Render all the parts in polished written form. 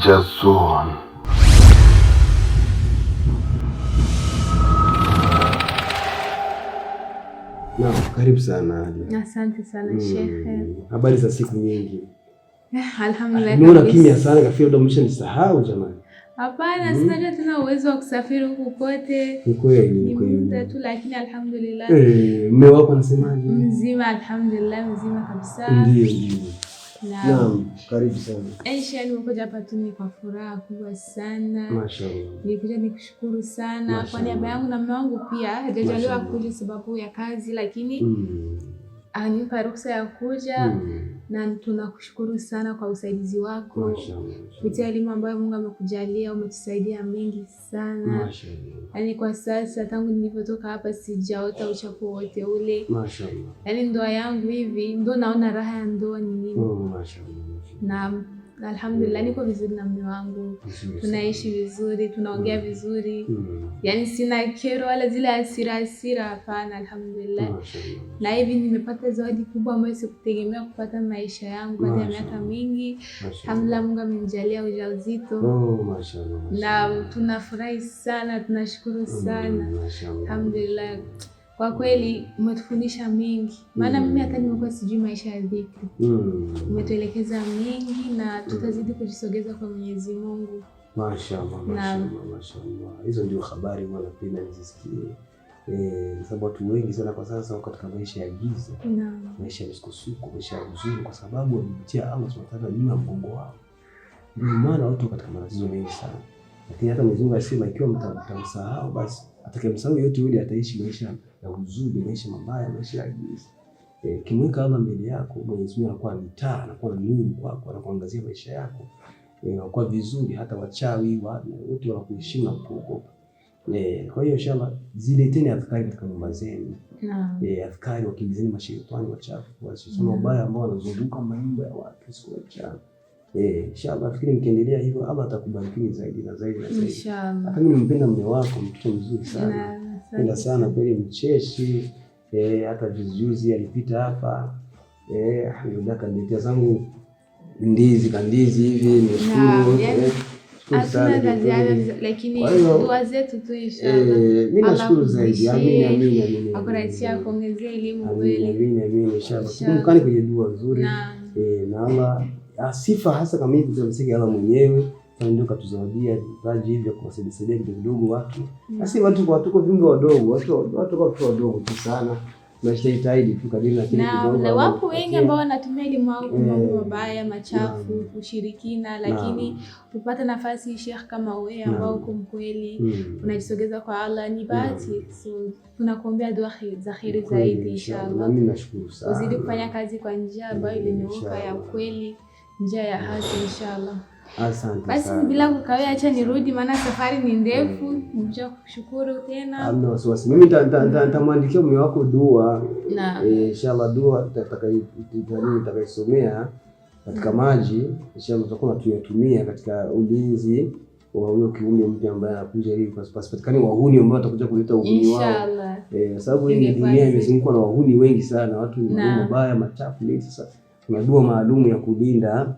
Danger Zone. Na karibu sana. Asante sana Sheikh. Habari za siku nyingi? Alhamdulillah. Niona kimya sana kafiri ndo umeshanisahau jamani. Hapana, sina tena uwezo wa kusafiri huko kote. Ni kweli, ni muda tu, lakini alhamdulillah. Mume wako anasemaje? Mzima, alhamdulillah, mzima kabisa. Ndio. Naam, karibu sana. Aisha, nimekuja hapa tu ni kwa furaha kubwa sana. Mashaallah. Nikuja nikushukuru sana kwa niaba yangu na mume wangu pia. Hajajaliwa kuja sababu ya kazi, lakini anipa ruhusa ya kuja na tunakushukuru sana kwa usaidizi wako. Kupitia elimu ambayo Mungu amekujalia umetusaidia mengi sana. Yaani kwa sasa tangu nilipotoka hapa sijaota uchafu wote ule. Mashaallah. Yaani ndoa yangu hivi ndo naona raha ya ndoa ni nini. Mashaallah. Na alhamdulillah niko vizuri na mume wangu. Tunaishi vizuri, tunaongea vizuri. Yaani sina kero wala zile hasira hapana, alhamdulillah. Na hivi nimepata zawadi kubwa ambayo sikutegemea kupata maisha yangu baada ya miaka mingi. Alhamdulillah, Mungu amenijalia ujauzito. Mashaallah. Na tunafurahi sana, tunashukuru sana. Alhamdulillah. Kwa kweli umetufundisha mengi. Maana mimi hata nimekuwa sijui maisha ya dhikri. Umetuelekeza mengi na tutazidi kujisogeza kwa Mwenyezi Mungu. Mashaallah. Hizo ndio habari wanapenda nizisikie. Sababu watu wengi sana kwa sasa wako katika maisha ya giza. Maisha ya misukosuko, maisha ya huzuni kwa sababu wamepitia Allah Subhanahu wa Ta'ala nyuma ya mgongo wao. Ndio maana watu katika matatizo mengi sana. Lakini hata Mwenyezi Mungu asema ikiwa mtamsahau basi atakayemsahau yote yule ataishi maisha ya huzuni, maisha mabaya, maisha ya giza. Kimweka Allah mbele yako, Mwenyezi Mungu anakuwa ni taa, anakuwa ni nuru kwako, anakuangazia maisha yako. Unakuwa vizuri, hata wachawi wote wanakuheshimu na kukuogopa. Kwa hiyo inshallah zileteni adhkari katika nyumba zenu. Adhkari, wakimbizeni mashaitani wachafu, wasisoma wabaya ambao wanazunguka nyumba ya watu siku ya mchana. Inshallah fikiri mkiendelea hivyo Allah atakubariki zaidi na zaidi na zaidi. Inshallah. Hata mimi nimpenda mume wako, mtoto mzuri sana. Napenda sana kweli, mcheshi. Hata juzi alipita hapa. Alhamdulillah kaniletea zangu ndizi hivi, nimeshukuru. Hatuna kazi lakini dua zetu tu inshallah. Mimi nashukuru zaidi. Amina. Akurahisishia kuongezea elimu kweli. Amina inshallah. Tukumkane kwenye dua nzuri. Na Allah sifa hasa kama hivi tunamsikia Allah mwenyewe. Ndio katuzawadia vipaji hivi kwa kusaidia kidogo watu. Basi watu tuko viumbe wadogo, watu kwa wadogo tu sana. Tunajitahidi tu kadiri na kile kidogo. Na wapo wengi ambao wanatumia elimu yao kwa mambo mabaya, machafu, ushirikina, lakini kupata nafasi Sheikh kama wewe ambao uko mkweli, unajisogeza kwa Allah ni bahati. So tunakuombea dua za kheri zaidi inshallah. Mimi nashukuru sana. Uzidi kufanya kazi kwa njia ambayo imenyooka ya ukweli, njia ya haki inshallah. Asante. Basi bila kukawia, acha nirudi maana safari ni ndefu. Nija kushukuru tena. Hamna wasiwasi. Mimi nitamwandikia mume wako dua. Inshallah dua tutakaisomea katika maji. Inshallah tutakuwa tunatumia katika ulinzi wa huyo kiumbe mpya ambaye anakuja hivi pasipatikane wahuni ambao watakuja kuleta uhuni wao. Inshallah. Sababu hii dunia imezungukwa na wahuni wengi sana, watu ni mabaya, machafu mengi. Sasa kuna dua maalum ya kulinda.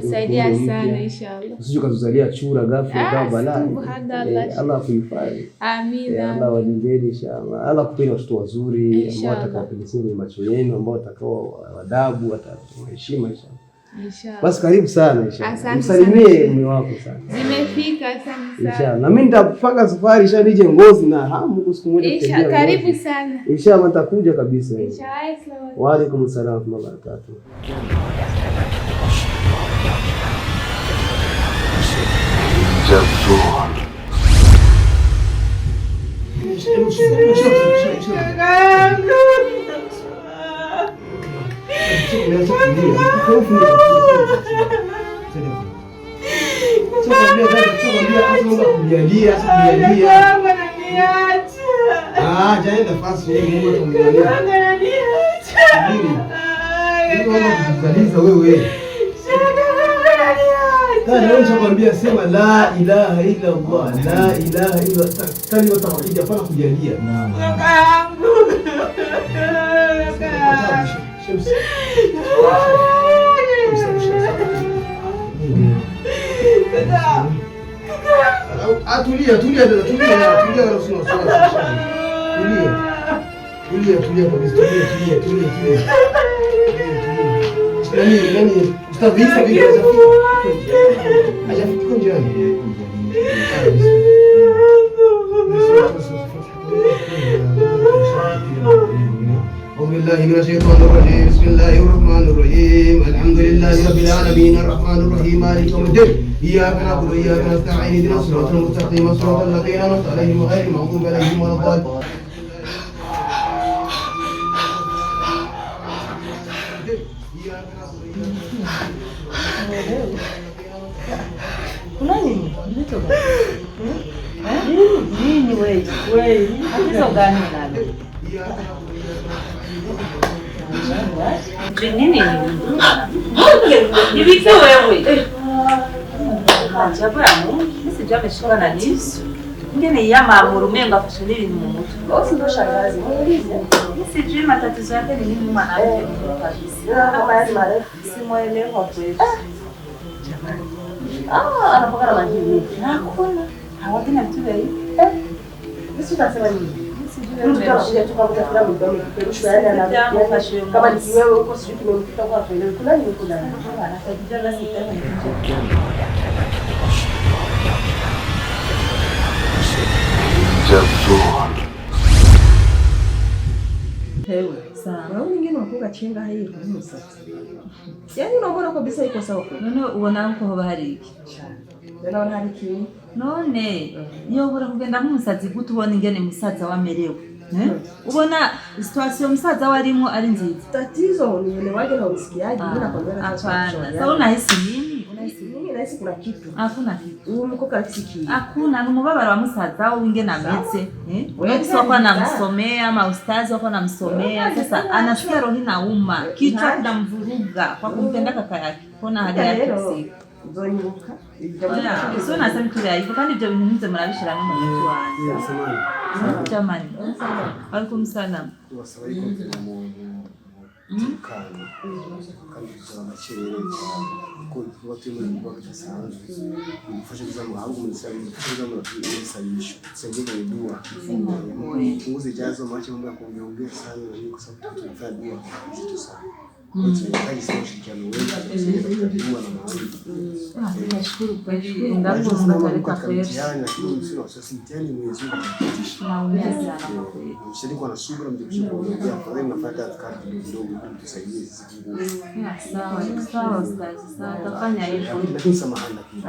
Tusaidia sana inshallah. Usije kuzalia chura ghafla kama balaa. Allah akuhifadhi. Amina. Allah walindeni inshallah. Allah akupeni watoto wazuri ambao watakapelekea macho yenu, ambao watakao wadabu, wataheshima inshallah. Basi karibu sana inshallah. Msalimie mume wako sana. Zimefika sana. Inshallah. Na mimi nitapanga safari inshallah nije Ngozi na hamu siku moja kutembea. Karibu sana. Inshallah nitakuja kabisa. Inshallah. Wa alaykum salaam wa rahmatullahi wa barakatuh. Jaenda fasi Mungu atamjalia. Wewe. Wewe unakwambia sema la ilaha illa Allah, la ilaha illa kalima tauhid hapana kujalia. Naam. Tulia kabisa. Tulia. Yani Ustadh Isa bibi hajafika njiani. أعوذ بالله من الشيطان الرجيم بسم الله الرحمن الرحيم الحمد لله رب العالمين الرحمن الرحيم مالك يوم الدين إياك نعبد وإياك نستعين اهدنا الصراط المستقيم صراط الذين أنعمت عليهم غير المغضوب عليهم ولا الضالين Nini wewe? Hizo gani nalo? Nini? Nivike wewe. Ajabu yangu, sisi ameshika na nisi. Ngine yama amurumenga afashoni ibintu mu mutwe. Wose ndo shangazi. Sisi jui matatizo yake ni nini mwanamke kabisa. Kama yale marefu simuelewa kweli. Anapokana majibu. Hakuna. Hawatena vitu vya hivi. Sisi tunasema nini? Tunashia tu kwa kutafuta mdomo kiperushwa yani kama ni wewe huko sijui kimemkuta kwa kweli. Kuna nini kuna? Anatajia basi tena nje. Hewe, sawa. Wewe nyingine unakuka chenga hii kunusa. Yaani unaona kabisa iko sawa kwa. None ubona ko hoba hari iki? None hari iki? None iyo bura kugenda nk'umusazi gute ubona ingene musaza wamerewe. Ubona situation musaza warimo ari nziza. Tatizo ni ile waje na usikiaje mimi nakwambia. Hapana. Sasa unahisi nini? Mimi nahisi kuna kitu. Hakuna kitu. Huyu mko kakisiki. Hakuna, ni mubabara wa musaza wingene ameze. Wewe sio kwa namsomea ama ustazi wako namsomea. Sasa anasikia roho inauma. Kichwa kinamvuruga kwa kumpenda kaka yake. Kona hali yake si. Zonyibuka. Sio nasema tu hivyo kandi ibyo bintu nize murabishira no mu mutwe wanjye. Jamani. Alaikum salam. Tukana kandi tuzabakirere ko tubatuye muri Rwanda bidasanzwe gufasha kuzamuha ahubwo umusabisho sengege dua nguzi jazo macho mambo ya kuongea sana ni kwa sababu tunafanya dua kitu sana kwa hiyo tunahitaji sana ushirikiano wetu dua na maombi. Nashukuru kweli ndapo mnataleta pesa lakini sio wasiwasi mtihani Mwenyezi Mungu atakupitisha na umeza sana kweli mshiriki ana subira mjikushukuru kuongea kwa hiyo mnafanya kazi kidogo ili tusaidie sisi nguvu. Sawa ustazi, sawa tafanya hivyo. Lakini samahani lakini.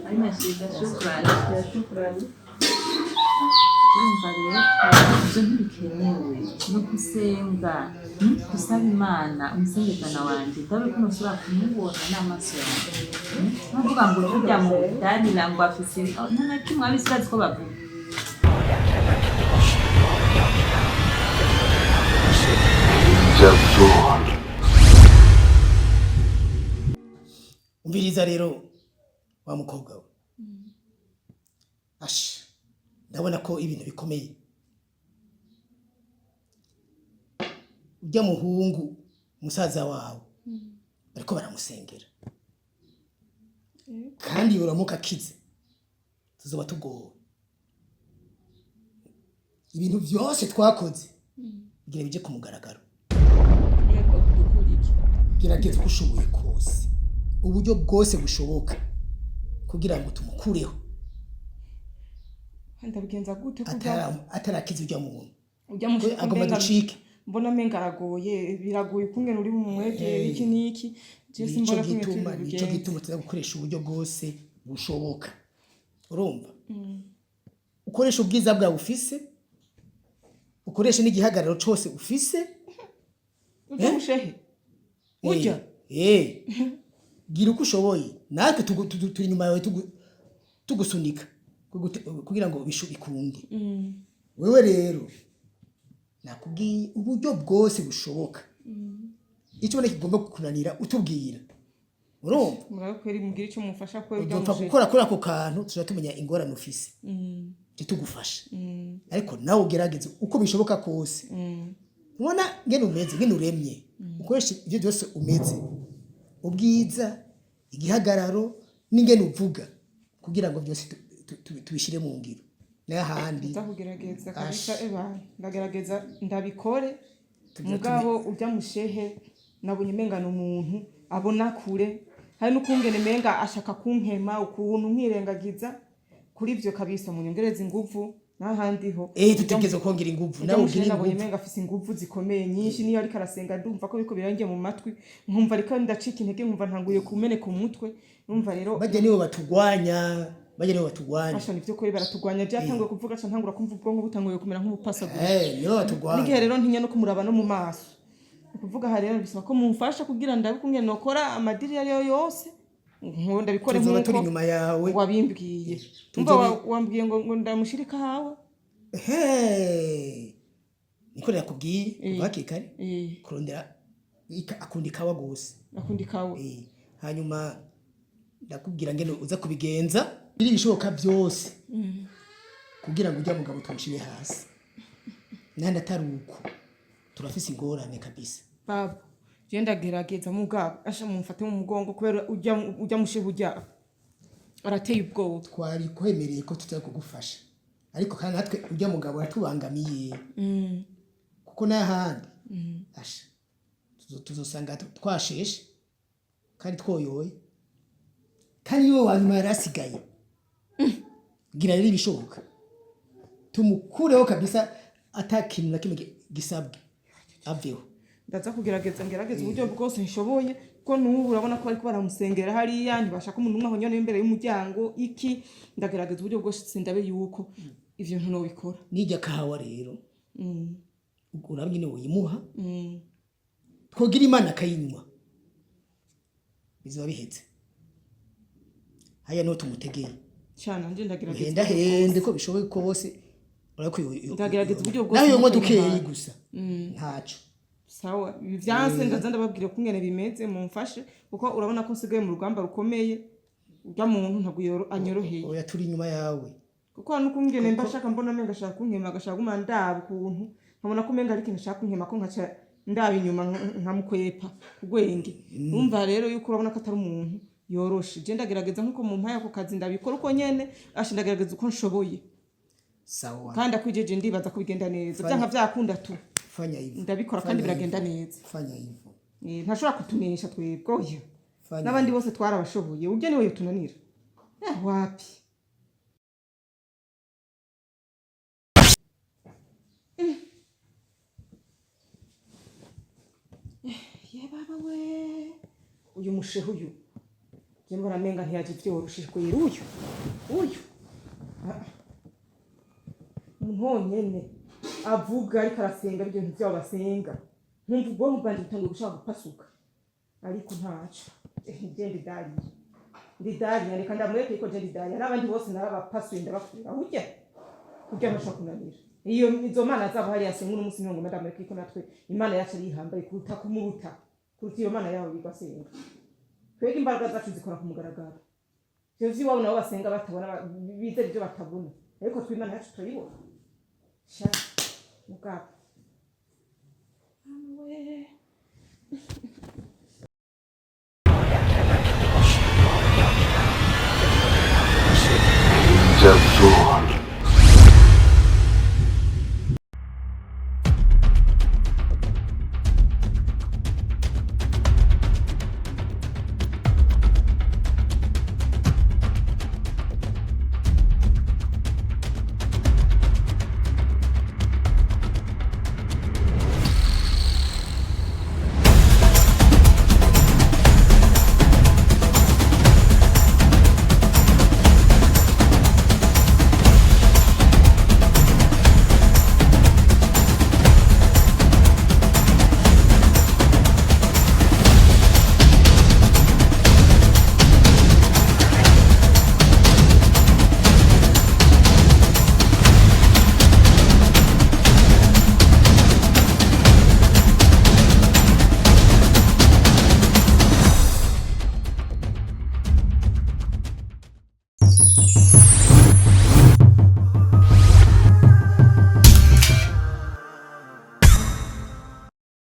Haina shida, shukrani. Ntibikenewe no gusenga gusaba Imana umusengekana wanje ndabe ko nosura kumubona n'amaso yanjye nkuvuga ngo tujya mu danira ngo afise nta kimwe abisirazi ko bavuga Umviriza rero wa mukobwa we. Ndabona ko ibintu bikomeye. Ujya muhungu musaza wawe bariko baramusengera. Kandi uramuka kize. Tuzoba tugowe. Ibintu byose twakoze bigira bije kumugaragaro. Gerageza uko ushoboye kose. Uburyo bwose bushoboka kugira ngo tumukureho. Ndabigenza gute atarakiza ujya muntu. Ujya mu agomba ducike. Mbona menga aragoye biragoye kungena uri mu mwege iki niki. Jese mbona nico gituma tuza gukoresha uburyo bwose bushoboka. Urumva? Ukoresha ubwiza bwawe ufise. Ukoresha n'igihagararo cyose ufise. Umushehe. Ujya. Gira uko ushoboye. Natwe turi nyuma yawe tugusunika kugira ngo bikunde. Wewe rero nakubwiye uburyo bwose bushoboka. Icyo bone kigomba kukunanira utubwira. Urumva? Murakweri mugira icyo mufasha ko ujya gukora ako kantu tuzatumenya ingorane ufise. Kitugufasha. Ariko nawe ugerageze uko bishoboka kose. Ubona ngene umeze ngene uremye. Ukoresha ibyo byose umeze. Ubwiza, igihagararo, n'ingene uvuga. kugira ngo byose tubishire mu ngiro n'ahandi ndakugerageza kabisa ndagerageza ndabikore mugabo ujya mushehe nabonye menga n'umuntu abona kure hari n'ukungene menga ashaka kunkema ukuntu nkirengagiza kuri ibyo kabisa mu nyongereza ingufu n'ahandi ho tutegeze kongera ingufu nawe ugira nabonye menga afise ingufu zikomeye nyinshi niyo ariko arasenga ndumva ko biko birangiye mu matwi nkumva ariko ndacika intege nkumva ntanguye kumeneka umutwe numva rero bajye nibo batugwanya Asha nivyo kuri baratugwanya byatanguye kuvuga ca ntangura kumva ubwonko butanguye kumera nk'ubupasa gusa nibo batugwanya n'igihe rero ntinya no kumuraba no mu maso kuvuga ha rero bisaba ko mumfasha kugira ndabe kumwe nokora amadiri yari yose nkunda bikore nk'uko turi nyuma yawe wabimbwiye umva wambwiye ngo ndamushirika hawe niko nakubwiye kuva kikari kurondera akundi kawa gose hanyuma ndakubwira ngene uza kubigenza biri bishoboka byose kugira ngo ujya mugabo tumushire hasi nanda taruko turafise ingorane kabisa baba genda gerageza mugabo asha mumfate mu mugongo kubera ujya mushihe ujya arateye ubwoba twari kwemereye ko tutari kugufasha ariko kandi natwe ujya mugabo atubangamiye kuko n'ahandi asha tuzosanga twasheshe kandi twoyoye kandi yo wanyuma yarasigaye gira rero ibishoboka tumukureho kabisa atakintu na kimwe gisabwe aveho ndaza kugerageza ngerageza uburyo bwose nshoboye ko n'ubu urabona ko bariko baramusengera hariya ntibashaka umuntu umwe ahonyone imbere y'umuryango iki ndagerageza uburyo bwose ndabe yuko ivyo ntuno bikora nijya kahawa rero urabnyine wimuha twogira imana kayinywa bizoba bihetse haya no tumutegeye cyane nje ndagerageza hende ko bishoboye ko bose ndagerageza uburyo bwose nayo modukeye gusa ntaco sawa byanse ndaza ndababwira ko ngene bimeze mumfashe kuko urabona ko sigaye mu rugamba rukomeye ujya muntu ntaguyo anyoroheye oya turi nyuma yawe kuko nuko ngene mbashaka mbona menga ashaka kunkema agashaka guma ndaba ukuntu nkabona ko menga ariko nshaka kunkema ko nkaca ndaba inyuma nkamukwepa kugwenge numva rero yuko urabona ko atari umuntu yoroshe je ndagerageza nkuko mu mpaya ko kazi ndabikora uko nyene ashi ndagerageza uko nshoboye sawa kandi akwijeje ndibaza ko bigenda neza byanka byakunda tu fanya hivyo ndabikora kandi biragenda neza fanya hivyo ntashobora kutunesha twebwe n'abandi bose twarabashoboye ubyo niwe yotunanira wapi ye baba we uyu mushehu uyu je mbona menga ntiyaje vyoroshe kwera uyu umuntu avuga ariko arasenga ibyo byabo basenga nkumva ubwonko bwanjye butangiye gushaka gupasuka ariko ntaco ndidari reka ndamureke ko ndidari n'abandi bose narabapasuye ndabakura kurya ntashobora kunanira izo mana zabo hariya senga n'umunsi niho ngoma ndamureke ko natwe imana yacu ari ihambaye kuruta kumuruta kuruta iyo mana yabo bigasenga twebwe imbaraga zacu zikora ku mugaragaro ivyo iwabo nabo basenga batabona bizera ibyo batabona ariko twimana yacu turayibona sha mugabo Jesus.